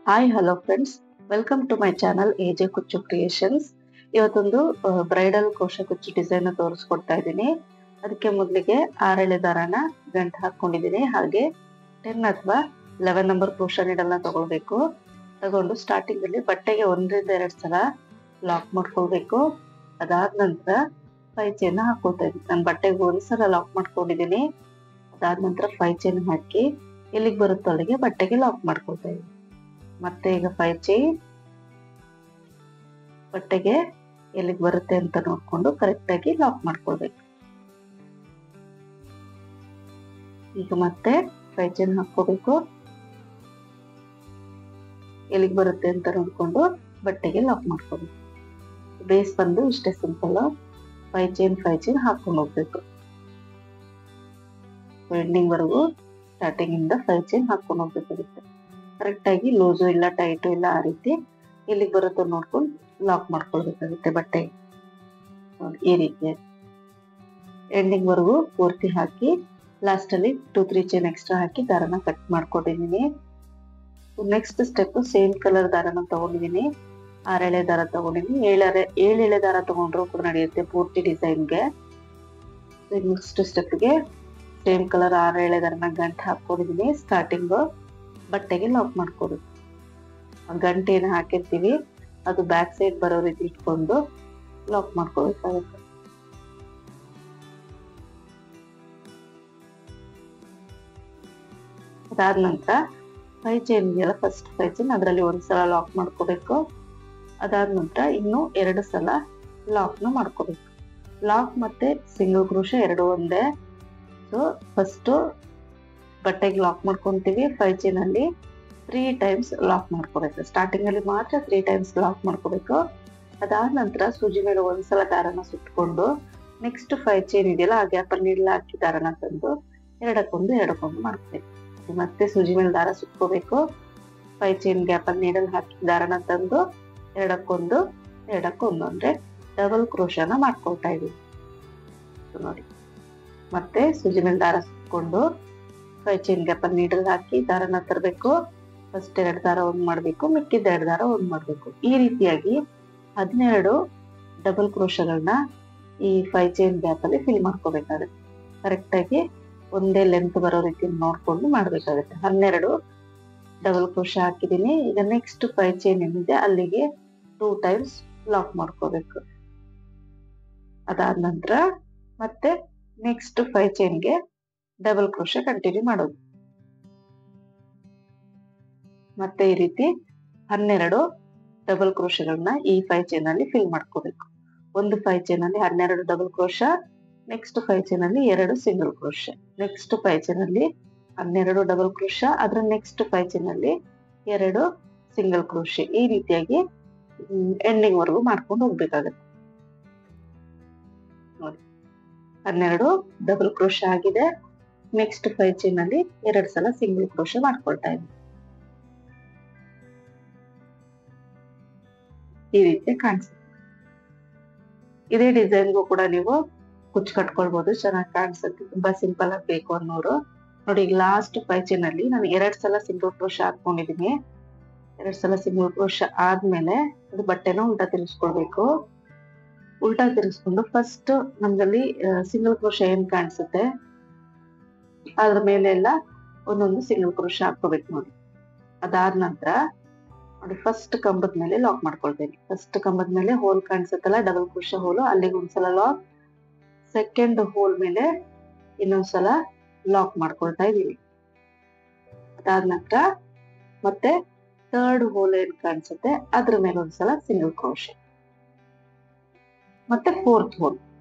Hi hello friends, welcome to my channel AJ Kuchchu creations. ಇವತ್ತೊಂದು bridal crochet ಕುಚ್ಚು design ತೋರಿಸ್ಕೊಡ್ತಾ ಇದ್ದೀನಿ. ಅದಕ್ಕೆ ಮೊದಲಿಗೆ 6 ಎಳೆ ದಾರನ ಗಂಟು ಹಾಕೊಂಡಿದ್ದೀನಿ. ಹಾಗೆ 10 ಅಥವಾ 11 ನಂಬರ್ ಕ್ರೋಶಾ ನೀಡಲ್ನ ತಗೊಳ್ಬೇಕು. ತಗೊಂಡು ಸ್ಟಾರ್ಟಿಂಗ್ ಅಲ್ಲಿ ಬಟ್ಟೆಗೆ 1 ರಿಂದ 2 ಸಲ ಲಾಕ್ ಮಾಡ್ಕೊಳ್ಬೇಕು. ಅದಾದ ನಂತರ 5 ಚೈನ್ ಹಾಕೊಳ್ತಾ ಇದ್ದೀನಿ. ನಾನು ಬಟ್ಟೆಗೆ 1 ಸಲ ಲಾಕ್ ಮಾಡ್ಕೊಂಡಿದ್ದೀನಿ. ಅದಾದ ನಂತರ 5 ಚೈನ್ ಹಾಕಿ ಎಲ್ಲಿಗೆ ಬರುತ್ತೋ ಅಲ್ಲಿಗೆ ಬಟ್ಟೆಗೆ ಲಾಕ್ ಮಾಡ್ಕೊಳ್ತಾ ಇದ್ದೀನಿ. ಮತ್ತೆ ಈಗ 5 ಚೈನ್ ಬಟ್ಟೆಗೆ ಎಲ್ಲಿಗೆ ಬರುತ್ತೆ ಅಂತ ನೋಡ್ಕೊಂಡು ಕರೆಕ್ಟ್ ಆಗಿ ಲಾಕ್ ಮಾಡ್ಕೊಳ್ಬೇಕು. ಈಗ ಮತ್ತೆ 5 ಚೈನ್ ಹಾಕೋಬೇಕು. ಎಲ್ಲಿಗೆ ಬರುತ್ತೆ ಅಂತ ನೋಡ್ಕೊಂಡು ಬಟ್ಟೆಗೆ ಲಾಕ್ ಮಾಡ್ಕೋಬೇಕು. ಬೇಸ್ ಬಂದು ಇಷ್ಟೇ ಸಿಂಪಲ್. 5 ಚೈನ್ ಹಾಕೊಂಡು ಹೋಗ್ಬೇಕು. ಎಂಡಿಂಗ್ ವರೆಗೂ ಸ್ಟಾರ್ಟಿಂಗ್ ಇಂದ 5 ಚೈನ್ ಹಾಕೊಂಡು ಹೋಗ್ಬೇಕಾಗುತ್ತೆ. ಕರೆಕ್ಟ್ ಆಗಿ ಲೂಸು ಇಲ್ಲ ಟೈಟು ಇಲ್ಲ, ಆ ರೀತಿ ಎಲ್ಲಿಗೆ ಬರುತ್ತೋ ನೋಡ್ಕೊಂಡು ಲಾಕ್ ಮಾಡ್ಕೊಳ್ಬೇಕಾಗುತ್ತೆ ಬಟ್ಟೆ. ಈ ರೀತಿ ಎಂಡಿಂಗ್ ವರೆಗೂ ಪೂರ್ತಿ ಹಾಕಿ ಲಾಸ್ಟ್ ಅಲ್ಲಿ 2-3 ಚೈನ್ ಎಕ್ಸ್ಟ್ರಾ ಹಾಕಿ ದಾರನ ಕಟ್ ಮಾಡ್ಕೊಂಡಿದ್ದೀನಿ. ನೆಕ್ಸ್ಟ್ ಸ್ಟೆಪ್ ಸೇಮ್ ಕಲರ್ ದಾರನ ತಗೊಂಡಿದ್ದೀನಿ. 6 ಎಳೆ ದಾರ ತಗೊಂಡಿದ್ದೀನಿ. 7 ಎಳೆ ದಾರ ತಗೊಂಡ್ರು ಕೂಡ ನಡೆಯುತ್ತೆ ಪೂರ್ತಿ ಡಿಸೈನ್ಗೆ. ನೆಕ್ಸ್ಟ್ ಸ್ಟೆಪ್ಗೆ ಸೇಮ್ ಕಲರ್ 6 ಎಳೆ ದಾರನ ಗಂಟು ಹಾಕೊಂಡಿದ್ದೀನಿ. ಸ್ಟಾರ್ಟಿಂಗ್ ಬಟ್ಟೆಗೆ ಲಾಕ್ ಮಾಡ್ಕೋಬೇಕು. ಗಂಟೆ ಏನು ಹಾಕಿರ್ತೀವಿ ಅದು ಬ್ಯಾಕ್ ಸೈಡ್ ಬರೋ ರೀತಿ ಇಟ್ಕೊಂಡು ಲಾಕ್ ಮಾಡ್ಕೋಬೇಕಾಗುತ್ತೆ. ಅದಾದ ನಂತರ 5 ಚೈನ್ ಇದೆಯಲ್ಲ, ಫಸ್ಟ್ 5 ಚೈನ್ ಅದರಲ್ಲಿ 1 ಸಲ ಲಾಕ್ ಮಾಡ್ಕೋಬೇಕು. ಅದಾದ ನಂತರ ಇನ್ನು 2 ಸಲ ಲಾಕ್ನ ಮಾಡ್ಕೋಬೇಕು. ಲಾಕ್ ಮತ್ತೆ ಸಿಂಗಲ್ ಕ್ರೋಶೆ ಎರಡು ಒಂದೇ. ಸೊ ಫಸ್ಟ್ ಬಟ್ಟೆಗೆ ಲಾಕ್ ಮಾಡ್ಕೊಂತೀವಿ. 5 ಚೈನ್ ಅಲ್ಲಿ 3 ಟೈಮ್ಸ್ ಲಾಕ್ ಮಾಡ್ಕೋಬೇಕು. ಸ್ಟಾರ್ಟಿಂಗ್ ಅಲ್ಲಿ ಮಾತ್ರ 3 ಟೈಮ್ಸ್ ಲಾಕ್ ಮಾಡ್ಕೋಬೇಕು. ಅದಾದ ನಂತರ ಸೂಜಿ ಮೇಲೆ 1 ಸಲ ದಾರನ ಸುತ್ತಕೊಂಡು ನೆಕ್ಸ್ಟ್ 5 ಚೈನ್ ಇದೆಯಲ್ಲ, ಆ ಗ್ಯಾಪ್ ಅಲ್ಲಿ ನೀಡಲ್ ಹಾಕಿ ದಾರನ ತಂದು ಎರಡಕ್ಕೊಂದು ಮಾಡ್ಕೋಬೇಕು. ಮತ್ತೆ ಸೂಜಿ ಮೇಲೆ ದಾರ ಸುತ್ಕೋಬೇಕು. 5 ಚೈನ್ ಗ್ಯಾಪ್ ಅಲ್ಲಿ ನೀಡಲ್ ಹಾಕಿ ದಾರನ ತಂದು ಎರಡಕ್ಕೊಂದು ಅಂದ್ರೆ ಡಬಲ್ ಕ್ರೋಶಾನ ಮಾಡ್ಕೊಳ್ತಾ ಇದೀವಿ ನೋಡಿ. ಮತ್ತೆ ಸೂಜಿ ಮೇಲೆ ದಾರ ಸುತ್ಕೊಂಡು 5 ಚೈನ್ ಗ್ಯಾಪ್ ಅಲ್ಲಿ ನೀಡಲ್ ಹಾಕಿ ದಾರನ ತರಬೇಕು. ಫಸ್ಟ್ 2 ದಾರ ಒಂದ್ ಮಾಡ್ಬೇಕು, ಮಿಕ್ಕಿದ 2 ದಾರ ಒಂದ್ ಮಾಡ್ಬೇಕು. ಈ ರೀತಿಯಾಗಿ 12 ಡಬಲ್ ಕ್ರೋಶಗಳನ್ನ ಈ 5 ಚೈನ್ ಗ್ಯಾಪ್ ಅಲ್ಲಿ ಫಿಲ್ ಮಾಡ್ಕೋಬೇಕಾಗುತ್ತೆ. ಕರೆಕ್ಟ್ ಆಗಿ ಒಂದೇ ಲೆಂತ್ ಬರೋ ರೀತಿ ನೋಡ್ಕೊಂಡು ಮಾಡ್ಬೇಕಾಗುತ್ತೆ. 12 ಡಬಲ್ ಕ್ರೋಶ ಹಾಕಿದೀನಿ. ಈಗ ನೆಕ್ಸ್ಟ್ 5 ಚೈನ್ ಏನಿದೆ ಅಲ್ಲಿಗೆ 2 ಟೈಮ್ಸ್ ಲಾಕ್ ಮಾಡ್ಕೋಬೇಕು. ಅದಾದ ನಂತರ ಮತ್ತೆ ನೆಕ್ಸ್ಟ್ 5 ಚೈನ್ಗೆ ಡಬಲ್ ಕ್ರೋಶ ಕಂಟಿನ್ಯೂ ಮಾಡೋದು. ಮತ್ತೆ ಈ ರೀತಿ 12 ಡಬಲ್ ಕ್ರೋಶಗಳನ್ನ ಈ 5 ಚೈನ್ ಅಲ್ಲಿ ಫಿಲ್ ಮಾಡ್ಕೋಬೇಕು. ಒಂದು 5 ಚೈನ್ ಅಲ್ಲಿ 12 ಡಬಲ್ ಕ್ರೋಶ, ನೆಕ್ಸ್ಟ್ 5 ಚೈನ್ ಅಲ್ಲಿ 2 ಸಿಂಗಲ್ ಕ್ರೋಶ, ನೆಕ್ಸ್ಟ್ 5 ಚೈನ್ ಅಲ್ಲಿ 12 ಡಬಲ್ ಕ್ರೋಶ, ಅದ್ರ ನೆಕ್ಸ್ಟ್ 5 ಚೈನ್ ಅಲ್ಲಿ 2 ಸಿಂಗಲ್ ಕ್ರೋಶ. ಈ ರೀತಿಯಾಗಿ ಎಂಡಿಂಗ್ ವರೆಗೂ ಮಾಡ್ಕೊಂಡು ಹೋಗ್ಬೇಕಾಗತ್ತೆ ನೋಡಿ. 12 ಡಬಲ್ ಕ್ರೋಶ ಆಗಿದೆ. ನೆಕ್ಸ್ಟ್ 5 ಚೈನ್ ಅಲ್ಲಿ 2 ಸಲ ಸಿಂಗಲ್ ಕ್ರೋಶ ಮಾಡ್ಕೊಳ್ತಾ ಇದ್ದೀನಿ. ಈ ರೀತಿ ಕಾಣಿಸುತ್ತೆ. ಇದೇ ಡಿಸೈನ್ಗೂ ಕೂಡ ನೀವು ಕುಚ್ಚು ಕಟ್ಕೊಳ್ಬಹುದು, ಚೆನ್ನಾಗಿ ಕಾಣಿಸುತ್ತೆ. ತುಂಬಾ ಸಿಂಪಲ್ ಆಗಿ ಬೇಕು ಅನ್ನೋರು ನೋಡಿ. ಈಗ ಲಾಸ್ಟ್ 5 ಚೈನ್ ಅಲ್ಲಿ ನಾನು 2 ಸಲ ಸಿಂಗಲ್ ಕ್ರೋಶ ಹಾಕೊಂಡಿದ್ದೀನಿ. 2 ಸಲ ಸಿಂಗಲ್ ಕ್ರೋಶ ಆದ್ಮೇಲೆ ಅದು ಬಟ್ಟೆನ ಉಲ್ಟಾ ತಿರ್ಗಿಸ್ಕೊಳ್ಬೇಕು. ಉಲ್ಟಾ ತಿರ್ಗಿಸ್ಕೊಂಡು ಫಸ್ಟ್ ನಮ್ದಲ್ಲಿ ಸಿಂಗಲ್ ಕ್ರೋಶ ಏನ್ ಕಾಣಿಸುತ್ತೆ ಅದ್ರ ಮೇಲೆ ಎಲ್ಲ ಒಂದೊಂದು ಸಿಂಗಲ್ ಕ್ರೋಶ ಹಾಕೋಬೇಕು ನೋಡಿ. ಅದಾದ ನಂತರ ನೋಡಿ ಫಸ್ಟ್ ಕಂಬದ ಮೇಲೆ ಲಾಕ್ ಮಾಡ್ಕೊಳ್ತೇನೆ. ಫಸ್ಟ್ ಕಂಬದ ಮೇಲೆ ಹೋಲ್ ಕಾಣಿಸುತ್ತಲ್ಲ, ಡಬಲ್ ಕ್ರೋಶ ಹೋಲು, ಅಲ್ಲಿಗೆ 1 ಸಲ ಲಾಕ್. ಸೆಕೆಂಡ್ ಹೋಲ್ ಮೇಲೆ ಇನ್ನೊಂದ್ಸಲ ಲಾಕ್ ಮಾಡ್ಕೊಳ್ತಾ ಇದೀನಿ. ಅದಾದ ನಂತರ ಮತ್ತೆ ಥರ್ಡ್ ಹೋಲ್ ಏನ್ ಕಾಣಿಸುತ್ತೆ ಅದ್ರ ಮೇಲೆ 1 ಸಲ ಸಿಂಗಲ್ ಕ್ರೋಶ. ಮತ್ತೆ ಫೋರ್ತ್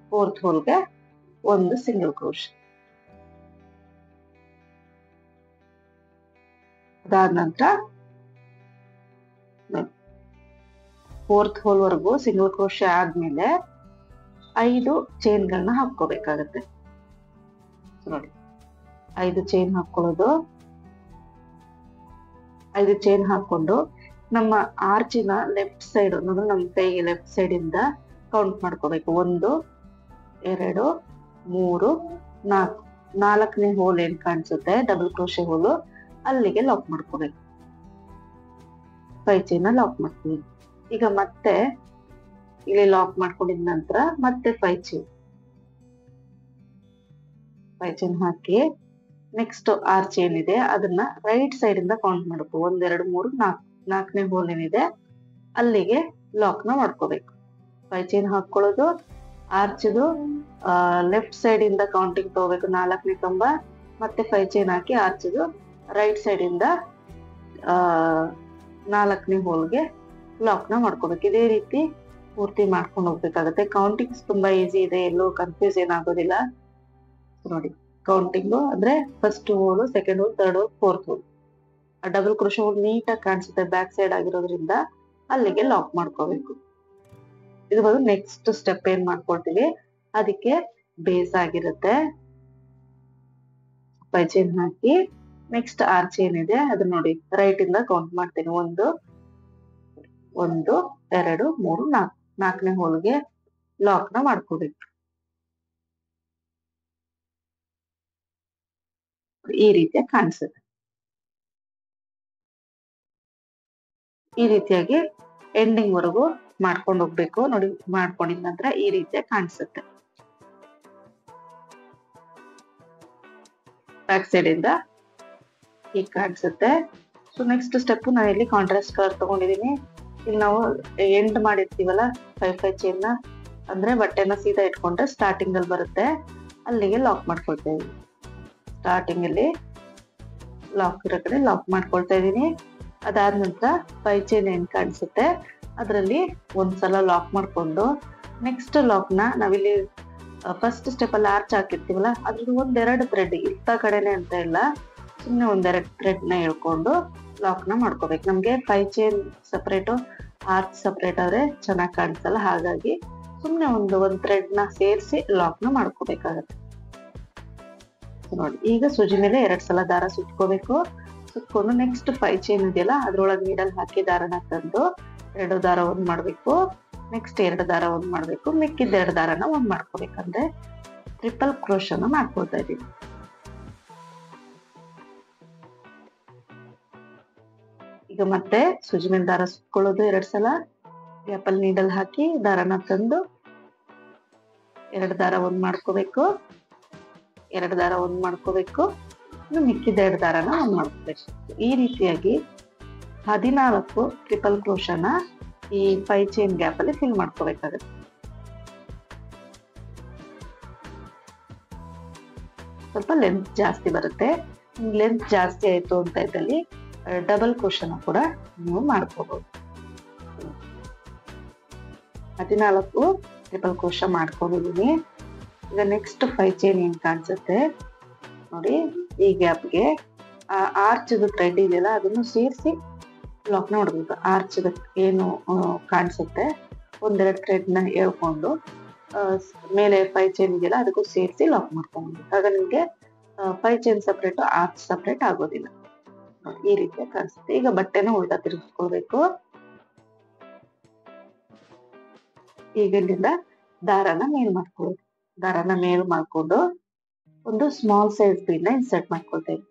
ಹೋಲ್ಗೆ 1 ಸಿಂಗಲ್ ಕ್ರೋಶ. ಅದಾದ ನಂತರ ಫೋರ್ತ್ ಹೋಲ್ ವರೆಗೂ ಸಿಂಗಲ್ ಕ್ರೋಶ ಆದ್ಮೇಲೆ 5 ಚೈನ್ಗಳನ್ನ ಹಾಕೋಬೇಕಾಗತ್ತೆ ನೋಡಿ. 5 ಚೈನ್ ಹಾಕೊಳ್ಳೋದು. 5 ಚೈನ್ ಹಾಕೊಂಡು ನಮ್ಮ ಆರ್ಚಿನ ಲೆಫ್ಟ್ ಸೈಡ್ ಅಂದ್ರೆ ನಮ್ಮ ಕೈಗೆ ಲೆಫ್ಟ್ ಸೈಡ್ ಇಂದ ಕೌಂಟ್ ಮಾಡ್ಕೋಬೇಕು. 1 2 3 4. 4ನೇ ಹೋಲ್ ಏನ್ ಕಾಣಿಸುತ್ತೆ ಡಬಲ್ ಕ್ರೋಶೆ ಹೋಲು, ಅಲ್ಲಿಗೆ ಲಾಕ್ ಮಾಡ್ಕೋಬೇಕು. 5 ಚೈನ್ ಲಾಕ್ ಮಾಡ್ತೀವಿ. ಈಗ ಮತ್ತೆ ಇಲ್ಲಿ ಲಾಕ್ ಮಾಡ್ಕೊಂಡಿದ ನಂತರ ಮತ್ತೆ 5 ಚೈನ್ ಹಾಕಿ ನೆಕ್ಸ್ಟ್ 6 ಚೈನ್ ಇದೆ ಅದನ್ನ ರೈಟ್ ಸೈಡ್ ಇಂದ ಕೌಂಟ್ ಮಾಡಬೇಕು. 1 2 3 4 4ನೇ ಹೋಲ್ ಏನಿದೆ ಅಲ್ಲಿಗೆ ಲಾಕ್ ನ ಮಾಡ್ಕೋಬೇಕು. 5 ಚೈನ್ ಹಾಕೊಳ್ಳೋದು, ಆರ್ಚ್ದು ಲೆಫ್ಟ್ ಸೈಡ್ ಇಂದ ಕೌಂಟಿಂಗ್ ತಗೋಬೇಕು 4ನೇ ಕಂಬ, ಮತ್ತೆ 5 ಚೈನ್ ಹಾಕಿ ಆರ್ಚ್ದು ರೈಟ್ ಸೈಡ್ ಇಂದ 4ನೇ ಹೋಲ್ಗೆ ಲಾಕ್ ನ ಮಾಡ್ಕೋಬೇಕು. ಇದೇ ರೀತಿ ಪೂರ್ತಿ ಮಾಡ್ಕೊಂಡು ಹೋಗ್ಬೇಕಾಗತ್ತೆ. ಕೌಂಟಿಂಗ್ಸ್ ತುಂಬಾ ಈಸಿ ಇದೆ, ಎಲ್ಲೂ ಕನ್ಫ್ಯೂಸ್ ಏನಾಗೋದಿಲ್ಲ. ನೋಡಿ ಕೌಂಟಿಂಗು ಅಂದ್ರೆ first hole, second hole, third hole, fourth hole. Double crochet hole ನೀಟಾಗಿ ಕಾಣಿಸುತ್ತೆ ಬ್ಯಾಕ್ ಸೈಡ್ ಆಗಿರೋದ್ರಿಂದ ಅಲ್ಲಿಗೆ ಲಾಕ್ ಮಾಡ್ಕೋಬೇಕು. ಇದು ಬಂದು ನೆಕ್ಸ್ಟ್ ಸ್ಟೆಪ್ ಏನ್ ಮಾಡ್ಕೊಳ್ತೀವಿ ಅದಕ್ಕೆ ಬೇಸ್ ಆಗಿರುತ್ತೆ. 5 ಚೈನ್ ಹಾಕಿ ನೆಕ್ಸ್ಟ್ 6 ಚೈನ್ ಇದೆ ಅದು ನೋಡಿ ರೈಟ್ ಇಂದ ಕೌಂಟ್ ಮಾಡ್ತೀನಿ. 1 2 3 4 4ನೇ ಹೋಲ್ಗೆ ಲಾಕ್ ನ ಮಾಡ್ಕೋಬೇಕು. ಈ ರೀತಿಯಾಗಿ ಕಾಣಿಸುತ್ತೆ. ಈ ರೀತಿಯಾಗಿ ಎಂಡಿಂಗ್ ವರೆಗೂ ಮಾಡ್ಕೊಂಡು ಹೋಗ್ಬೇಕು. ನೋಡಿ ಮಾಡ್ಕೊಂಡಿದ ನಂತರ ಈ ರೀತಿಯಾಗಿ ಕಾಣಿಸುತ್ತೆ. ಬ್ಯಾಕ್ ಸೈಡ್ ಇಂದ ಹೀಗೆ ಕಾಣಿಸುತ್ತೆ. ಸೊ ನೆಕ್ಸ್ಟ್ ಸ್ಟೆಪ್ ನಾನು ಇಲ್ಲಿ ಕಾಂಟ್ರಾಸ್ಟ್ ಕಲರ್ ತಗೊಂಡಿದೀನಿ. ಇಲ್ಲಿ ನಾವು ಎಂಡ್ ಮಾಡಿರ್ತೀವಲ್ಲ 5 ಚೈನ್ ನ, ಅಂದ್ರೆ ಬಟ್ಟೆನ ಸೀದಾ ಇಟ್ಕೊಂಡ್ರೆ ಸ್ಟಾರ್ಟಿಂಗ್ ಅಲ್ಲಿ ಬರುತ್ತೆ, ಅಲ್ಲಿಗೆ ಲಾಕ್ ಮಾಡ್ಕೊಳ್ತೇವೆ. ಸ್ಟಾರ್ಟಿಂಗ್ ಅಲ್ಲಿ ಲಾಕ್ ಇರೋ ಕಡೆ ಲಾಕ್ ಮಾಡ್ಕೊಳ್ತಾ ಇದೀನಿ. ಅದಾದ ನಂತರ 5 ಚೈನ್ ಏನ್ ಕಾಣಿಸುತ್ತೆ ಅದರಲ್ಲಿ ಒಂದ್ಸಲ ಲಾಕ್ ಮಾಡ್ಕೊಂಡು ನೆಕ್ಸ್ಟ್ ಲಾಕ್ ನ ನಾವಿಲ್ಲಿ ಫಸ್ಟ್ ಸ್ಟೆಪ್ ಅಲ್ಲಿ ಆರ್ಚ್ ಹಾಕಿರ್ತೀವಲ್ಲ ಅದ್ರದ್ದು 1-2 ಥ್ರೆಡ್ ಇರ್ತ ಕಡೆನೆ ಅಂತ ಇಲ್ಲ, ಸುಮ್ಮನೆ 1-2 ಥ್ರೆಡ್ ನ ಹೇಳ್ಕೊಂಡು ಲಾಕ್ ನ ಮಾಡ್ಕೋಬೇಕು. ನಮ್ಗೆ 5 ಚೈನ್ ಸಪರೇಟ್ ಆರ್ಚ್ ಸಪರೇಟ್ ಆದ್ರೆ ಚೆನ್ನಾಗಿ ಕಾಣಿಸಲ್ಲ, ಹಾಗಾಗಿ ಸುಮ್ಮನೆ ಒಂದು ಥ್ರೆಡ್ ನ ಸೇರಿಸಿ ಲಾಕ್ ನ ಮಾಡ್ಕೋಬೇಕಾಗತ್ತೆ. ನೋಡಿ ಈಗ ಸೂಜಿ ಮೇಲೆ 2 ಸಲ ದಾರ ಸುತ್ಕೋಬೇಕು. ಸುತ್ಕೊಂಡು ನೆಕ್ಸ್ಟ್ 5 ಚೈನ್ ಇದೆಯಲ್ಲ ಅದ್ರೊಳಗೆ ನೀಡಲ್ ಹಾಕಿ ದಾರನ ತಂದು 2 ದಾರ ಒಂದ್ ಮಾಡ್ಬೇಕು, ನೆಕ್ಸ್ಟ್ 2 ದಾರ ಒಂದ್ ಮಾಡ್ಬೇಕು, ಮಿಕ್ಕಿದ 2 ದಾರನ ಒಂದ್ ಮಾಡ್ಕೋಬೇಕಂದ್ರೆ ಟ್ರಿಪಲ್ ಕ್ರೋಶನ ಮಾಡ್ಕೊಳ್ತಾ ಇದೀವಿ. ಈಗ ಮತ್ತೆ ಸೂಜಿ ಮೇಲೆ ದಾರ ಸುತ್ಕೊಳ್ಳೋದು 2 ಸಲ, ಗ್ಯಾಪಲ್ ನೀಡಲ್ ಹಾಕಿ ದಾರನ ತಂದು 2 ದಾರ ಒಂದ್ ಮಾಡ್ಕೋಬೇಕು, 2 ದಾರ ಒಂದ್ ಮಾಡ್ಕೋಬೇಕು, ಇನ್ನು ಮಿಕ್ಕಿದ 2 ದಾರನ ಒಂದ್ ಮಾಡ್ಕೋಬೇಕು. ಈ ರೀತಿಯಾಗಿ 14 ಟ್ರಿಪಲ್ ಕ್ರೋಶನ ಈ 5 ಚೈನ್ ಗ್ಯಾಪ್ ಅಲ್ಲಿ ಫಿಲ್ ಮಾಡ್ಕೋಬೇಕಾಗುತ್ತೆ. ಸ್ವಲ್ಪ ಲೆಂತ್ ಜಾಸ್ತಿ ಬರುತ್ತೆ. ಲೆಂತ್ ಜಾಸ್ತಿ ಆಯ್ತು ಅಂತ ಇದ್ದಲ್ಲಿ ಡಬಲ್ ಕ್ರೋಶನ ಕೂಡ ನೀವು ಮಾಡ್ಕೋಬಹುದು. 14 ಟ್ರಿಪಲ್ ಕ್ರೋಶ ಮಾಡ್ಕೊಂಡಿದೀನಿ. ಈಗ ನೆಕ್ಸ್ಟ್ 5 ಚೈನ್ ಏನ್ ಕಾಣಿಸುತ್ತೆ ನೋಡಿ, ಈ ಗ್ಯಾಪ್ಗೆ ಆರ್ಚ್ ಥ್ರೆಡ್ ಇದೆಯಲ್ಲ ಅದನ್ನು ಸೇರಿಸಿ ಲಾಕ್ ನ ಹೊಡ್ಬೇಕು. ಆರ್ಚ್ ಏನು ಕಾಣಿಸುತ್ತೆ 1-2 ಥ್ರೆಡ್ ನ ಹೇಳ್ಕೊಂಡು ಮೇಲೆ 5 ಚೈನ್ ಇದೆಯಲ್ಲ ಅದಕ್ಕೂ ಸೇರಿಸಿ ಲಾಕ್ ಮಾಡ್ಕೊಂಡು, ಆಗ ನಿಮ್ಗೆ 5 ಚೈನ್ ಸಪ್ರೇಟ್ ಆರ್ಚ್ ಸಪ್ರೇಟ್ ಆಗೋದಿಲ್ಲ. ಈ ರೀತಿಯ ಕಾಣಿಸುತ್ತೆ. ಈಗ ಬಟ್ಟೆನ ಉಲ್ಟಾ ತಿರುಗಿಸ್ಕೊಳ್ಬೇಕು. ಈಗ ಇಲ್ಲಿಂದ ದಾರನ ಮೇಲ್ ಮಾಡ್ಕೊಳ್ಬೇಕು. ದಾರನ ಮೇಲ್ ಮಾಡ್ಕೊಂಡು ಒಂದು ಸ್ಮಾಲ್ ಸೈಜ್ ಬೀಡ್ ನ ಇನ್ಸರ್ಟ್ ಮಾಡ್ಕೊಳ್ತೇವೆ.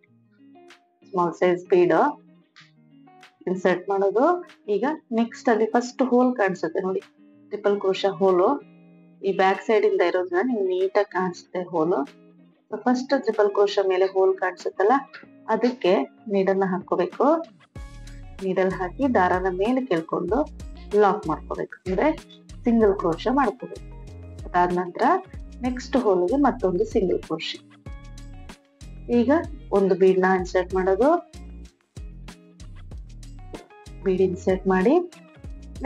ಸ್ಮಾಲ್ ಸೈಜ್ ಬೀಡ್ ಇನ್ಸರ್ಟ್ ಮಾಡೋದು. ಈಗ ನೆಕ್ಸ್ಟ್ ಅಲ್ಲಿ ಫಸ್ಟ್ ಹೋಲ್ ಕಾಣಿಸುತ್ತೆ ನೋಡಿ, ಟ್ರಿಪಲ್ ಕ್ರೋಶ ಹೋಲು ಈ ಬ್ಯಾಕ್ ಸೈಡ್ ಇಂದ ಇರೋದ್ರಿಂದ ನಿಮ್ಗೆ ನೀಟಾಗಿ ಕಾಣಿಸುತ್ತೆ ಹೋಲು. ಫಸ್ಟ್ ಟ್ರಿಪಲ್ ಕ್ರೋಶ ಮೇಲೆ ಹೋಲ್ ಕಾಣಿಸುತ್ತಲ್ಲ ಅದಕ್ಕೆ ನೀಡಲ್ ಹಾಕೋಬೇಕು. ನೀಡಲ್ ಹಾಕಿ ದಾರನ ಮೇಲೆ ಕೇಳ್ಕೊಂಡು ಲಾಕ್ ಮಾಡ್ಕೋಬೇಕು, ಅಂದ್ರೆ ಸಿಂಗಲ್ ಕ್ರೋಶ ಮಾಡ್ಕೋಬೇಕು. ಅದಾದ ನಂತರ ನೆಕ್ಸ್ಟ್ ಹೋಲ್ಗೆ ಮತ್ತೊಂದು ಸಿಂಗಲ್ ಕ್ರೋಶ. ಈಗ ಒಂದು ಬೀಡ್ ನ ಇನ್ಸರ್ಟ್ ಮಾಡೋದು, ಬೀಡ್ ಇನ್ಸರ್ಟ್ ಮಾಡಿ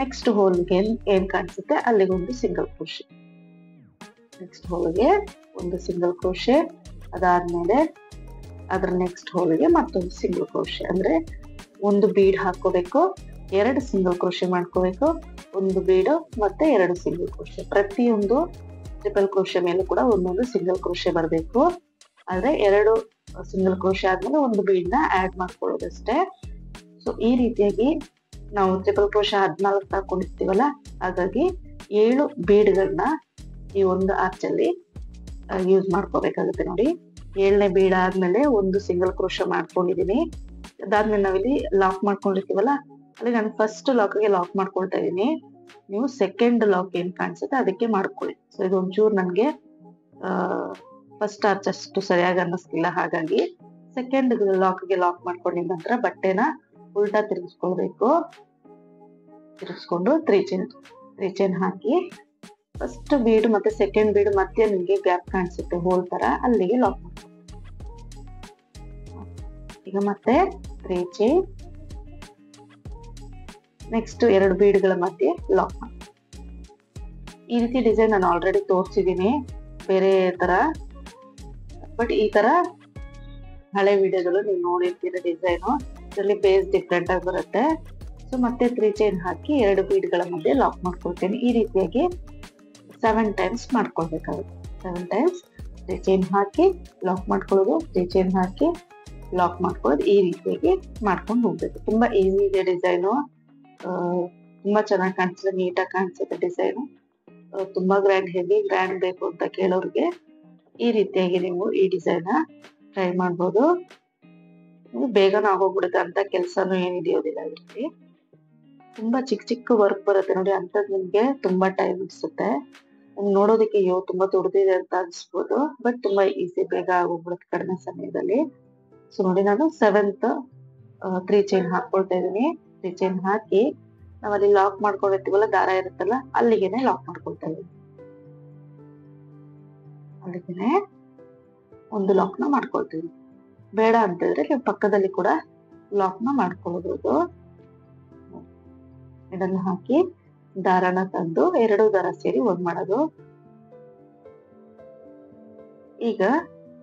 ನೆಕ್ಸ್ಟ್ ಹೋಲ್ಗೆ ಏನ್ ಕಾಣಿಸುತ್ತೆ ಅಲ್ಲಿಗೆ ಒಂದು ಸಿಂಗಲ್ ಕ್ರೋಶ. ನೆಕ್ಸ್ಟ್ ಹೋಲ್ಗೆ ಒಂದು ಸಿಂಗಲ್ ಕ್ರೋಶ. ಅದಾದ್ಮೇಲೆ ಅದ್ರ ನೆಕ್ಸ್ಟ್ ಹೋಲ್ಗೆ ಮತ್ತೊಂದು ಸಿಂಗಲ್ ಕ್ರೋಶ. ಅಂದ್ರೆ ಒಂದು ಬೀಡ್ ಹಾಕೋಬೇಕು, 2 ಸಿಂಗಲ್ ಕ್ರೋಶ ಮಾಡ್ಕೋಬೇಕು, ಒಂದು ಬೀಡ್ ಮತ್ತೆ 2 ಸಿಂಗಲ್ ಕ್ರೋಶ. ಪ್ರತಿಯೊಂದು ಟ್ರಿಪಲ್ ಕ್ರೋಶ ಮೇಲೆ ಕೂಡ ಒಂದೊಂದು ಸಿಂಗಲ್ ಕ್ರೋಶ ಬರಬೇಕು. ಆದ್ರೆ 2 ಸಿಂಗಲ್ ಕ್ರೋಶ ಆದ್ಮೇಲೆ ಒಂದು ಬೀಡ್ ನ ಆಡ್ ಮಾಡ್ಕೊಳ್ಳೋದಷ್ಟೇ. ಸೊ ಈ ರೀತಿಯಾಗಿ ನಾವು ಟ್ರಿಪಲ್ ಕ್ರೋಶ 14 ಹಾಕೊಂಡಿರ್ತೀವಲ್ಲ, ಹಾಗಾಗಿ 7 ಬೀಡ್ಗಳನ್ನ ಈ ಒಂದು ಆರ್ಚ್ ಅಲ್ಲಿ ಯೂಸ್ ಮಾಡ್ಕೋಬೇಕಾಗುತ್ತೆ. ನೋಡಿ 7ನೇ ಬೀಡ್ ಆದ್ಮೇಲೆ ಒಂದು ಸಿಂಗಲ್ ಕ್ರೋಶ ಮಾಡ್ಕೊಂಡಿದೀನಿ. ಅದಾದ್ಮೇಲೆ ನಾವಿಲ್ಲಿ ಲಾಕ್ ಮಾಡ್ಕೊಂಡಿರ್ತೀವಲ್ಲ ಅಲ್ಲಿ ನಾನು ಫಸ್ಟ್ ಲಾಕ್ಗೆ ಲಾಕ್ ಮಾಡ್ಕೊಳ್ತಾ ಇದೀನಿ. ನೀವು ಸೆಕೆಂಡ್ ಲಾಕ್ ಏನ್ ಕಾಣಿಸುತ್ತೆ ಅದಕ್ಕೆ ಮಾಡ್ಕೊಳ್ಳಿ. ಸೊ ಇದು ಒಂಚೂರು ನನ್ಗೆ ಫಸ್ಟ್ ಆರ್ಚ್ ಅಷ್ಟು ಸರಿಯಾಗಿ ಅನ್ನಿಸ್ತಿಲ್ಲ, ಹಾಗಾಗಿ ಸೆಕೆಂಡ್ ಲಾಕ್ಗೆ ಲಾಕ್ ಮಾಡ್ಕೊಂಡಿದ ನಂತರ ಬಟ್ಟೆನ ಉಲ್ಟಾ ತಿರುಗಿಸ್ಕೊಳ್ಬೇಕು. ತಿರುಗಿಸ್ಕೊಂಡು ತ್ರೀ ಚೈನ್ ಹಾಕಿ ಫಸ್ಟ್ ಬೀಡ್ ಮತ್ತೆ ಸೆಕೆಂಡ್ ಬೀಡ್ ಮತ್ತೆ ನಿಮ್ಗೆ ಗ್ಯಾಪ್ ಕಾಣಿಸುತ್ತೆ ಹೋಲ್ ತರ, ಅಲ್ಲಿಗೆ ಲಾಕ್ ಮಾಡಿ. ಈಗ ಮತ್ತೆ 3 ಚೈನ್, ನೆಕ್ಸ್ಟ್ 2 ಬೀಡ್ಗಳ ಮಧ್ಯೆ ಲಾಕ್ ಮಾಡಿ. ಈ ರೀತಿ ಡಿಸೈನ್ ನಾನು ಆಲ್ರೆಡಿ ತೋರಿಸಿದೀನಿ ಬೇರೆ ತರ, ಬಟ್ ಈ ತರ ಹಳೆ ವಿಡಿಯೋಗಳು ನೀವು ನೋಡಿರ್ತೀರ ಡಿಸೈನು. ಇದರಲ್ಲಿ ಬೇಸ್ ಡಿಫ್ರೆಂಟ್ ಆಗಿ ಬರುತ್ತೆ. ಸೊ ಮತ್ತೆ 3 ಚೈನ್ ಹಾಕಿ 2 ಬೀಡ್ಗಳ ಮಧ್ಯೆ ಲಾಕ್ ಮಾಡ್ಕೊಳ್ತೇನೆ. ಈ ರೀತಿಯಾಗಿ 7 ಟೈಮ್ಸ್ ಮಾಡ್ಕೊಳ್ಬೇಕಾಗುತ್ತೆ. 7 ಟೈಮ್ಸ್ 3 ಚೈನ್ ಹಾಕಿ ಲಾಕ್ ಮಾಡ್ಕೊಳ್ಳೋದು, 3 ಚೈನ್ ಹಾಕಿ ಲಾಕ್ ಮಾಡ್ಕೊಳ್ಳೋದು, ಈ ರೀತಿಯಾಗಿ ಮಾಡ್ಕೊಂಡು ಹೋಗ್ಬೇಕು. ತುಂಬಾ ಈಸಿ ಇದೆ ಡಿಸೈನು, ತುಂಬಾ ಚೆನ್ನಾಗಿ ಕಾಣಿಸುತ್ತೆ, ನೀಟಾಗಿ ಕಾಣಿಸುತ್ತೆ ಡಿಸೈನು. ತುಂಬಾ ಹೆವಿ ಗ್ರ್ಯಾಂಡ್ ಬೇಕು ಅಂತ ಕೇಳೋರಿಗೆ ಈ ರೀತಿಯಾಗಿ ನೀವು ಈ ಡಿಸೈನ್ ಟ್ರೈ ಮಾಡ್ಬೋದು. ಬೇಗನ ಆಗೋಗ್ಬಿಡುತ್ತೆ, ಅಂತ ಕೆಲ್ಸನೂ ಏನ್ ಹಿಡಿಯೋದಿಲ್ಲ ಇದರಲ್ಲಿ. ತುಂಬಾ ಚಿಕ್ಕ ವರ್ಕ್ ಬರುತ್ತೆ ನೋಡಿ, ಅಂತದ್ ನಿಮ್ಗೆ ತುಂಬಾ ಟೈಮ್ ಅನ್ಸುತ್ತೆ. ನೋಡೋದಕ್ಕೆ ತುಂಬಾ ದೊಡ್ಡದಿದೆ ಅಂತ ಅನ್ಸ್ಬೋದು, ಬಟ್ ತುಂಬಾ ಈಸಿ, ಬೇಗ ಆಗೋಗ್ಬಿಡುತ್ತೆ ಕಡಿಮೆ ಸಮಯದಲ್ಲಿ. ಸೊ ನೋಡಿ ನಾನು 7th 3 ಚೈನ್ ಹಾಕೊಳ್ತಾ ಇದೀನಿ. 3 ಚೈನ್ ಹಾಕಿ ನಾವಲ್ಲಿ ಲಾಕ್ ಮಾಡ್ಕೊಂಡಿರ್ತೀವಲ್ಲ, ದಾರ ಇರುತ್ತಲ್ಲ ಅಲ್ಲಿಗೆನೆ ಲಾಕ್ ಮಾಡ್ಕೊಳ್ತಾ ಇದೀನಿ. ಅಲ್ಲಿಗೆನೆ ಒಂದು ಲಾಕ್ ನ ಮಾಡ್ಕೊಳ್ತೀವಿ. ಬೇಡ ಅಂತಂದ್ರೆ ನೀವು ಪಕ್ಕದಲ್ಲಿ ಕೂಡ ಲಾಕ್ ನ ಮಾಡ್ಕೊಳ್ಬಹುದು. ಇದನ್ನ ಹಾಕಿ ದಾರನ ತಂದು 2 ದಾರ ಸೇರಿ ಒಂದ್ ಮಾಡೋದು. ಈಗ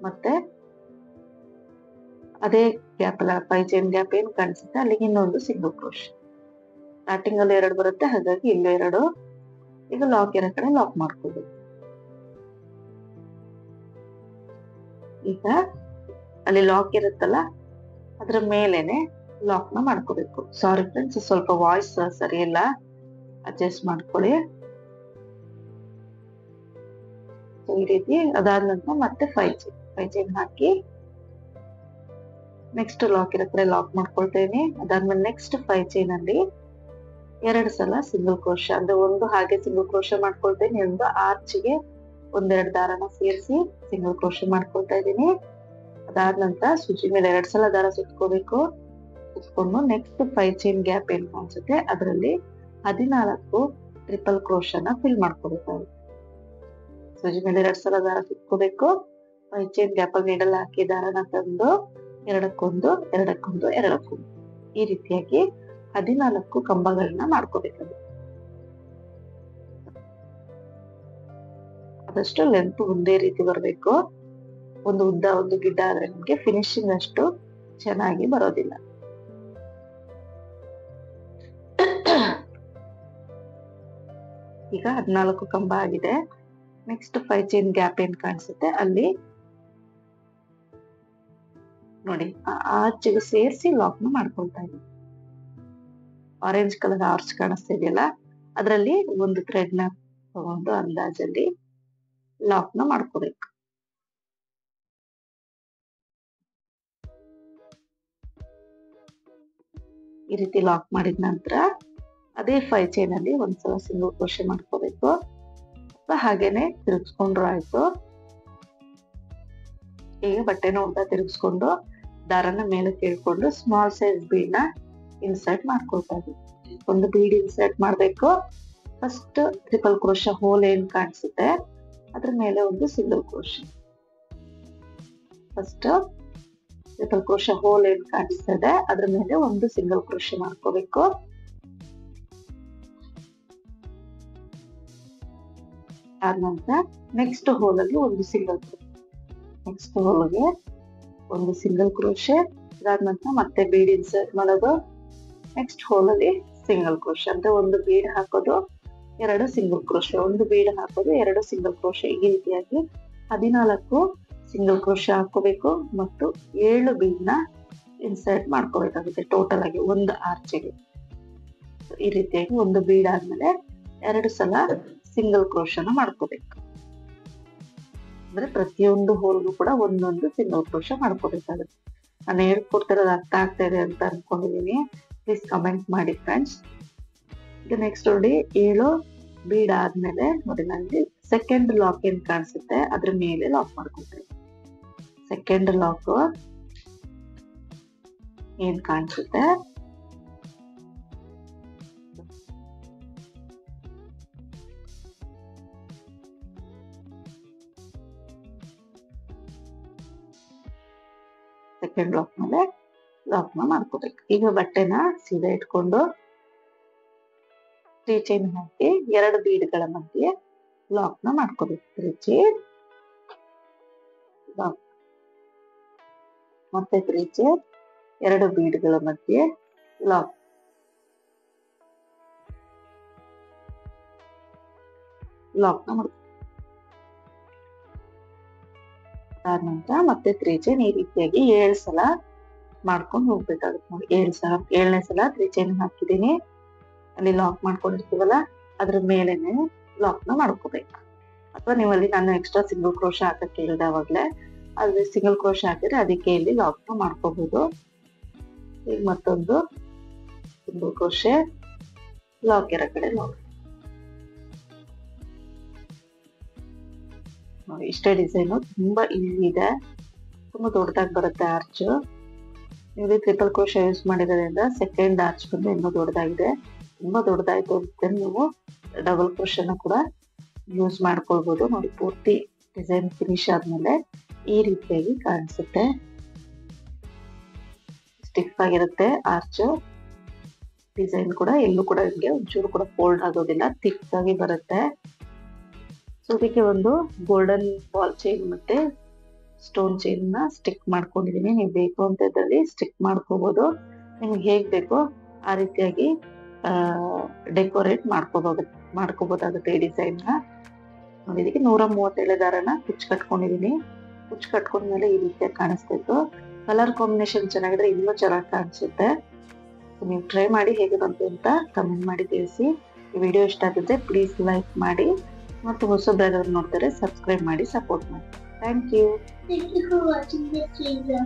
ಮತ್ತೆ ಅದೇ ಗ್ಯಾಪ್ ಅಲ್ಲ, 5 ಚೈನ್ ಗ್ಯಾಪ್ ಏನ್ ಕಾಣಿಸುತ್ತೆ ಅಲ್ಲಿಗೆ ಇನ್ನೊಂದು ಸಿಂಗಲ್ ಕ್ರೋಶ್. ಸ್ಟಾರ್ಟಿಂಗ್ ಅಲ್ಲಿ 2 ಬರುತ್ತೆ, ಹಾಗಾಗಿ ಇಲ್ಲೂ 2. ಈಗ ಲಾಕ್ ಇರೋ ಕಡೆ ಲಾಕ್ ಮಾಡ್ಕೋಬೇಕು. ಈಗ ಅಲ್ಲಿ ಲಾಕ್ ಇರುತ್ತಲ್ಲ ಅದ್ರ ಮೇಲೆನೆ ಲಾಕ್ ನ ಮಾಡ್ಕೋಬೇಕು. ಸಾರಿ ಫ್ರೆಂಡ್ಸ್, ಸ್ವಲ್ಪ ವಾಯ್ಸ್ ಸರಿ ಇಲ್ಲ, ಅಡ್ಜಸ್ಟ್ ಮಾಡ್ಕೊಳ್ಳಿ. ಈ ರೀತಿ ಅದಾದ ನಂತರ ಮತ್ತೆ 5 ಚೈನ್ ಹಾಕಿ ನೆಕ್ಸ್ಟ್ ಲಾಕ್ ಇರೋ ಕಡೆ ಲಾಕ್ ಮಾಡ್ಕೊಳ್ತೇನೆ. ಅದಾದ್ಮೇಲೆ ನೆಕ್ಸ್ಟ್ 5 ಚೈನ್ ಅಲ್ಲಿ 2 ಸಲ ಸಿಂಗಲ್ ಕ್ರೋಶ, ಅಂದ್ರೆ ಒಂದು ಹಾಗೆ ಸಿಂಗಲ್ ಕ್ರೋಶ ಮಾಡ್ಕೊಳ್ತೇನೆ, ಒಂದು ಆರ್ಚ್ಗೆ 1-2 ದಾರನ ಸೇರಿಸಿ ಸಿಂಗಲ್ ಕ್ರೋಶ ಮಾಡ್ಕೊಳ್ತಾ ಇದ್ದೀನಿ. ಅದಾದ ನಂತರ ಸೂಜಿ ಮೇಲೆ 2 ಸಲ ದಾರ ಸುತ್ಕೋಬೇಕು. ಸುತ್ಕೊಂಡು ನೆಕ್ಸ್ಟ್ 5 ಚೈನ್ ಗ್ಯಾಪ್ ಏನ್ ಕಾಣಿಸುತ್ತೆ ಅದರಲ್ಲಿ 14 ಟ್ರಿಪಲ್ ಕ್ರೋಶನ ಫಿಲ್ ಮಾಡ್ಕೋಬೇಕಾಗುತ್ತೆ. ಸೂಜಿ ಮೇಲೆ 2 ಸಲ ದಾರ ಸುತ್ಕೋಬೇಕು. 5 ಚೈನ್ ಗ್ಯಾಪ್ ಅಲ್ಲಿ ನೀಡಲ್ ಹಾಕಿ ದಾರನ ತಂದು 2ಕ್ಕೊಂದು 2ಕ್ಕೊಂದು 2ಕ್ಕೊಂದು ಈ ರೀತಿಯಾಗಿ 14 ಕಂಬಗಳನ್ನ ಮಾಡ್ಕೋಬೇಕಾಗುತ್ತೆ. ಆದಷ್ಟು ಲೆಂತ್ ಒಂದೇ ರೀತಿ ಬರಬೇಕು. ಒಂದು ಉದ್ದ ಒಂದು ಗಿಡ್ಡ ಆದ್ರೆ ನಿಮ್ಗೆ ಫಿನಿಶಿಂಗ್ ಅಷ್ಟು ಚೆನ್ನಾಗಿ ಬರೋದಿಲ್ಲ. ಈಗ 14 ಕಂಬ ಆಗಿದೆ. ನೆಕ್ಸ್ಟ್ 5 ಚೈನ್ ಗ್ಯಾಪ್ ಏನ್ ಕಾಣಿಸುತ್ತೆ ಅಲ್ಲಿ ನೋಡಿ ಆರ್ಚ್ಗೆ ಸೇರಿಸಿ ಲಾಕ್ ನ ಮಾಡ್ಕೊಳ್ತಾ ಇದ್ದೀನಿ. ಆರೆಂಜ್ ಕಲರ್ ಆರ್ಚ್ ಕಾಣಿಸ್ತಾ ಇದೆಯಲ್ಲ ಅದರಲ್ಲಿ ಒಂದು ಥ್ರೆಡ್ ನ ತಗೊಂಡು ಅಂದಾಜಲ್ಲಿ ಲಾಕ್ ನ ಮಾಡ್ಕೋಬೇಕು. ಈ ರೀತಿ ಲಾಕ್ ಮಾಡಿದ ನಂತರ ಅದೇ 5 ಚೈನ್ ಅಲ್ಲಿ ಒಂದ್ಸಲ ಸಿಂಗಲ್ ಕ್ರೋಶೆ ಮಾಡ್ಕೋಬೇಕು. ಹಾಗೇನೆ ತಿರುಗಿಸ್ಕೊಂಡ್ರು ಆಯ್ತು. ಈಗ ಬಟ್ಟೆನ ಉಲ್ಟಾ ತಿರುಗಿಸ್ಕೊಂಡು ದಾರನ ಮೇಲೆ ಕೇಳ್ಕೊಂಡು ಸ್ಮಾಲ್ ಸೈಜ್ ಬೀಡ್ ನ ಇನ್ಸರ್ಟ್ ಮಾಡ್ಕೊಳ್ತಾ ಇದ್ದೀವಿ. ಒಂದು ಬೀಡ್ ಇನ್ಸರ್ಟ್ ಮಾಡ್ಬೇಕು. ಫಸ್ಟ್ ಟ್ರಿಪಲ್ ಕ್ರೋಶ ಹೋಲ್ ಏನ್ ಕಾಣಿಸುತ್ತೆ ಅದ್ರ ಮೇಲೆ ಒಂದು single crochet. First triple crochet hole ಏನ್ ಕಾಣಿಸ್ತದೆ ಅದ್ರ ಮೇಲೆ ಒಂದು ಸಿಂಗಲ್ ಕ್ರೋಶ ಮಾಡ್ಕೋಬೇಕು. ಆದ ನಂತರ ನೆಕ್ಸ್ಟ್ ಹೋಲ್ ಅಲ್ಲಿ ಒಂದು ಸಿಂಗಲ್ ಕ್ರೋಶ, ನೆಕ್ಸ್ಟ್ ಹೋಲ್ಗೆ ಒಂದು ಸಿಂಗಲ್ ಕ್ರೋಶೆ. ಅದಾದ ನಂತರ ಮತ್ತೆ ಬೀಡ್ ಇನ್ಸರ್ಟ್ ಮಾಡೋದು. ನೆಕ್ಸ್ಟ್ ಹೋಲ್ ಅಲ್ಲಿ ಸಿಂಗಲ್ ಕ್ರೋಶ, ಅಂದ್ರೆ ಒಂದು ಬೀಡ್ ಹಾಕೋದು 2 ಸಿಂಗಲ್ ಕ್ರೋಶ, ಒಂದು ಬೀಡ್ ಹಾಕೋದು 2 ಸಿಂಗಲ್ ಕ್ರೋಶ. ಈ ರೀತಿಯಾಗಿ 14 ಸಿಂಗಲ್ ಕ್ರೋಶ ಹಾಕೋಬೇಕು ಮತ್ತು 7 ಬೀಡ್ ನ ಇನ್ಸರ್ಟ್ ಮಾಡ್ಕೋಬೇಕಾಗುತ್ತೆ ಟೋಟಲ್ ಆಗಿ ಒಂದು ಆರ್ಚಿಗೆ. ಈ ರೀತಿಯಾಗಿ ಒಂದು ಬೀಡ್ ಆದ್ಮೇಲೆ 2 ಸಲ ಸಿಂಗಲ್ ಕ್ರೋಶನ ಮಾಡ್ಕೋಬೇಕು. ಅಂದ್ರೆ ಪ್ರತಿಯೊಂದು ಹೋಲ್ಗೂ ಕೂಡ ಒಂದೊಂದು ಸಿಂಗಲ್ ಕ್ರೋಶ ಮಾಡ್ಕೋಬೇಕಾಗುತ್ತೆ. ನಾನು ಹೇಳ್ಕೊಡ್ತಿರೋದು ಅರ್ಥ ಆಗ್ತಾ ಇದೆ ಅಂತ ಅನ್ಕೊಂಡಿದೀನಿ. ಪ್ಲೀಸ್ ಕಮೆಂಟ್ ಮಾಡಿ ಫ್ರೆಂಡ್ಸ್. ಈಗ ನೆಕ್ಸ್ಟ್ ನೋಡಿ 7 ಬೀಡ್ ಆದ್ಮೇಲೆ ನೋಡಿ ನನಗೆ ಸೆಕೆಂಡ್ ಲಾಕ್ ಏನ್ ಕಾಣಿಸುತ್ತೆ ಅದ್ರ ಮೇಲೆ ಲಾಕ್ ಮಾಡ್ಕೊಳ್ತೀನಿ. ಸೆಕೆಂಡ್ ಲಾಕ್ ಏನ್ ಕಾಣಿಸುತ್ತೆ ಸೆಕೆಂಡ್ ಲಾಕ್ ಮೇಲೆ ಲಾಕ್ ಮಾಡ್ಕೋಬೇಕು. ಈಗ ಬಟ್ಟೆನ ಸೀದಾ ಇಟ್ಕೊಂಡು 3 ಚೈನ್ ಹಾಕಿ 2 ಬೀಡ್ಗಳ ಮಧ್ಯೆ ಲಾಕ್ ಮಾಡ್ಕೋಬೇಕು. 3 ಚೈನ್ ಲಾಕ್, ಮತ್ತೆ 3 ಚೈನ್ 2 ಬೀಡ್ಗಳ ಮಧ್ಯೆ ಲಾಕ್, ಮಾಡ್ಕೋಬೇಕು. ಅದಾದ ನಂತರ ಮತ್ತೆ 3 ಚೈನ್ ಈ ರೀತಿಯಾಗಿ 7 ಸಲ ಮಾಡ್ಕೊಂಡು ಹೋಗ್ಬೇಕಾಗುತ್ತೆ ನೋಡಿ. 7ನೇ ಸಲ 3 ಚೈನ್ ಹಾಕಿದೀನಿ, ಅಲ್ಲಿ ಲಾಕ್ ಮಾಡ್ಕೊಂಡಿರ್ತೀವಲ್ಲ ಅದ್ರ ಮೇಲೆನೆ ಲಾಕ್ ಮಾಡ್ಕೋಬೇಕು. ಅಥವಾ ನೀವು ಅಲ್ಲಿ ನಾನು ಎಕ್ಸ್ಟ್ರಾ ಸಿಂಗಲ್ ಕ್ರೋಶೆ ಹಾಕಕ್ಕೆ ಹೇಳಿದೆ ಅವಾಗ್ಲೇ, ಅಲ್ಲಿ ಸಿಂಗಲ್ ಕ್ರೋಶೆ ಹಾಕಿದ್ರೆ ಅದಕ್ಕೆ ಇಲ್ಲಿ ಲಾಕ್ ಮಾಡ್ಕೋಬಹುದು. ಈಗ ಮತ್ತೊಂದು ಸಿಂಗಲ್ ಕ್ರೋಶೆ, ಲಾಕ್ ಇರೋ ಕಡೆ ಲಾಕ್. ನೋಡಿ ಇಷ್ಟೇ ಡಿಸೈನು, ತುಂಬಾ ಈಸಿ ಇದೆ, ತುಂಬಾ ದೊಡ್ಡದಾಗಿ ಬರುತ್ತೆ ಆರ್ಚ್. ನೀವು ಟ್ರಿಪಲ್ ಕ್ರೋಶೆ ಯೂಸ್ ಮಾಡಿರೋದ್ರಿಂದ ಸೆಕೆಂಡ್ ಆರ್ಚ್ ಬಂದು ಇನ್ನೂ ದೊಡ್ಡದಾಗಿದೆ. ತುಂಬಾ ದೊಡ್ಡದಾಯ್ತು ಅಂತ ನೀವು ಡಬಲ್ ಕ್ರೋಶೆನ ಕೂಡ ಯೂಸ್ ಮಾಡ್ಕೊಳ್ಬಹುದು. ನೋಡಿ ಪೂರ್ತಿ ಡಿಸೈನ್ ಫಿನಿಶ್ ಆದ್ಮೇಲೆ ಈ ರೀತಿಯಾಗಿ ಕಾಣಿಸುತ್ತೆ. ಸ್ಟಿಫ್ ಆಗಿರುತ್ತೆ ಆರ್ಚ್. ಡಿಸೈನ್ ಕೂಡ ಎಲ್ಲೂ ಕೂಡ ನಿಮಗೆ ಒಂಚೂರು ಕೂಡ ಫೋಲ್ಡ್ ಆಗೋದಿಲ್ಲ, ಥಿಕ್ ಆಗಿ ಬರುತ್ತೆ. ಸೊ ಇದಕ್ಕೆ ಒಂದು ಗೋಲ್ಡನ್ ಬಾಲ್ ಚೈನ್ ಮತ್ತೆ ಸ್ಟೋನ್ ಚೈನ್ ನ ಸ್ಟಿಕ್ ಮಾಡ್ಕೊಂಡಿದೀನಿ. ನೀವು ಬೇಕು ಅಂತ ಇದ್ರಲ್ಲಿ ಸ್ಟಿಕ್ ಮಾಡ್ಕೋಬಹುದು. ನಿಮ್ಗೆ ಹೇಗ್ ಬೇಕೋ ಆ ರೀತಿಯಾಗಿ ಡೆಕೋರೇಟ್ ಮಾಡ್ಕೋಬಹುದಾಗುತ್ತೆ ಈ ಡಿಸೈನ್ ನ. ನೋಡಿ ಇದಕ್ಕೆ 137 ದಾರನ ಕುಚ್ಚು ಕಟ್ಕೊಂಡಿದೀನಿ. ಕುಚ್ಚು ಕಟ್ಕೊಂಡ್ಮೇಲೆ ಈ ರೀತಿಯಾಗಿ ಕಾಣಿಸ್ತಿತ್ತು. ಕಲರ್ ಕಾಂಬಿನೇಷನ್ ಚೆನ್ನಾಗಿದ್ರೆ ಇನ್ನೂ ಚೆನ್ನಾಗಿ ಕಾಣಿಸುತ್ತೆ. ನೀವು ಟ್ರೈ ಮಾಡಿ ಹೇಗೆ ಬಂತು ಅಂತ ಕಮೆಂಟ್ ಮಾಡಿ ತಿಳಿಸಿ. ಈ ವಿಡಿಯೋ ಇಷ್ಟ ಆಗಿದ್ರೆ ಪ್ಲೀಸ್ ಲೈಕ್ ಮಾಡಿ, ಮತ್ತು ಹೊಸಬ್ರಾದವ್ರು ನೋಡ್ತಾರೆ ಸಬ್ಸ್ಕ್ರೈಬ್ ಮಾಡಿ ಸಪೋರ್ಟ್ ಮಾಡಿ. Thank you. Thank you for watching this video.